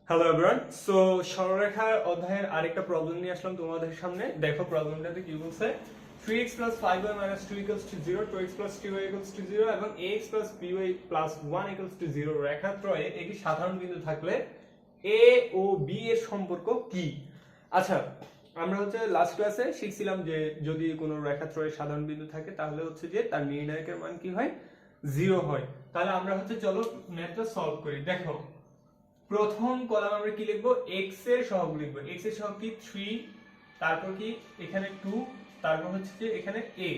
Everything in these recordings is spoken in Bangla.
হ্যালো এভরিওয়ান, সো সরলরেখার অধ্যায়ের আরেকটা প্রবলেম নিয়ে আসলাম তোমাদের সামনে। দেখো প্রবলেমটাতে কি বলছে, 3x + 5y - 2 = 0, 2x + 2y = 0 এবং ax + by + 1 = 0 রেখাত্রয়ে একটি সাধারণ বিন্দু থাকলে a ও b এর সম্পর্ক কি? আচ্ছা, আমরা লাস্ট ক্লাসে শিখছিলাম যে যদি কোনো রেখাত্রয়ে সাধারণ বিন্দু থাকে তাহলে যে তার নির্ণায়কের মান কি হয়, 0 হয়। তাহলে আমরা চলো ম্যাথটা সলভ করি। দেখো, প্রথম কলাম আমরা কি লিখবো, x এর সহগ লিখবো। x এর সহগ কি 3, তারপর কি এখানে 2, তারপর যে এখানে a,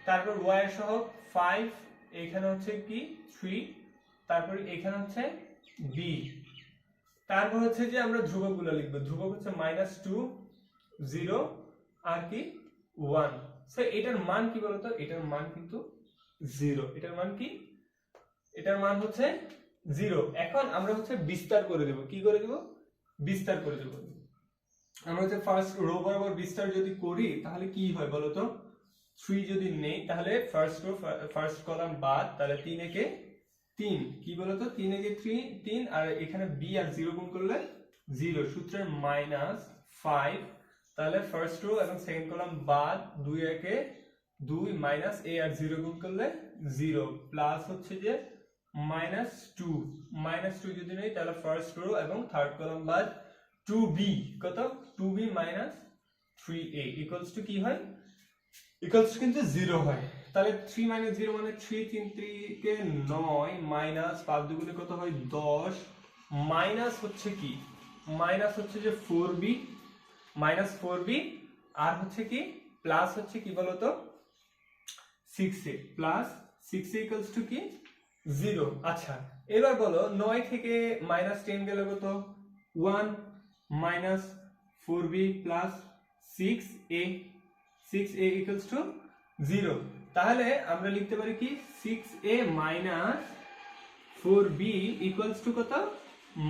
তারপর y এর সহগ 5, এখানে কি 3, তারপর এখানে b, তারপর যে আমরা ধ্রুবকগুলো লিখবো। ধ্রুবক -2, 0 আর কি 1। সো এটার মান কি বলতো, এটার মান কিন্তু 0। এটার মান কি, এটার মান 0। এখন আমরা বিস্তার করে দেব। কি করে দেব? বিস্তার করে দেব। আমরা ফার্স্ট রো বরাবর বিস্তার যদি করি তাহলে কি হয় বলতো, 3 যদি নেই তাহলে ফার্স্ট রো ফার্স্ট কলাম বাদ, তাহলে 3 একে 3, কি বলতো 3 একে 3 আর এখানে b আর 0 গুণ করলে 0, সূত্রের -5, তাহলে ফার্স্ট রো এবং সেকেন্ড কলাম বাদ, 2 একে 2 মাইনাস a আর 0 গুণ করলে 0 প্লাস যে -2 যদি নেই তাহলে ফার্স্ট রো এবং থার্ড কলাম বাদ, 2b কত 2b - 3a ইকুয়ালস টু কি হয়, ইকুয়ালস কিন্তু 0 হয়। তাহলে 3 - 0 মানে 3, 3 কে 9 মাইনাস 5 দুগুণে কত হয় 10, মাইনাস কি মাইনাস যে 4b -4b আর কি প্লাস কি বলতো 6a plus 6a equals to কি 0। আচ্ছা, এবার বলো 9 থেকে -10 গেলে কত 1 -4b plus 6a, 6a equals to 0। তাহলে আমরা লিখতে পারি কি 6a - 4b ইকুয়ালস টু কত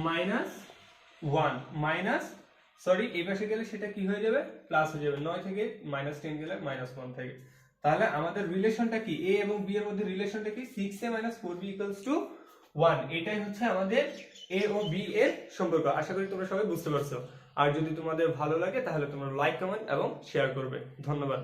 -1 মাইনাস, সরি এই পাশে গেলে সেটা কি হয়ে যাবে, প্লাস হয়ে যাবে। 9 থেকে -10 গেলে -1 থেকে। তাহলে আমাদের রিলেশনটা কি, a এবং b এর মধ্যে রিলেশনটা কি 6a - 4b = 1। এটাই আমাদের a ও b এর সম্পর্ক। আশা করি তোমরা সবাই বুঝতে পারছো। আর যদি তোমাদের ভালো লাগে তাহলে তোমরা লাইক, কমেন্ট এবং শেয়ার করবে। ধন্যবাদ।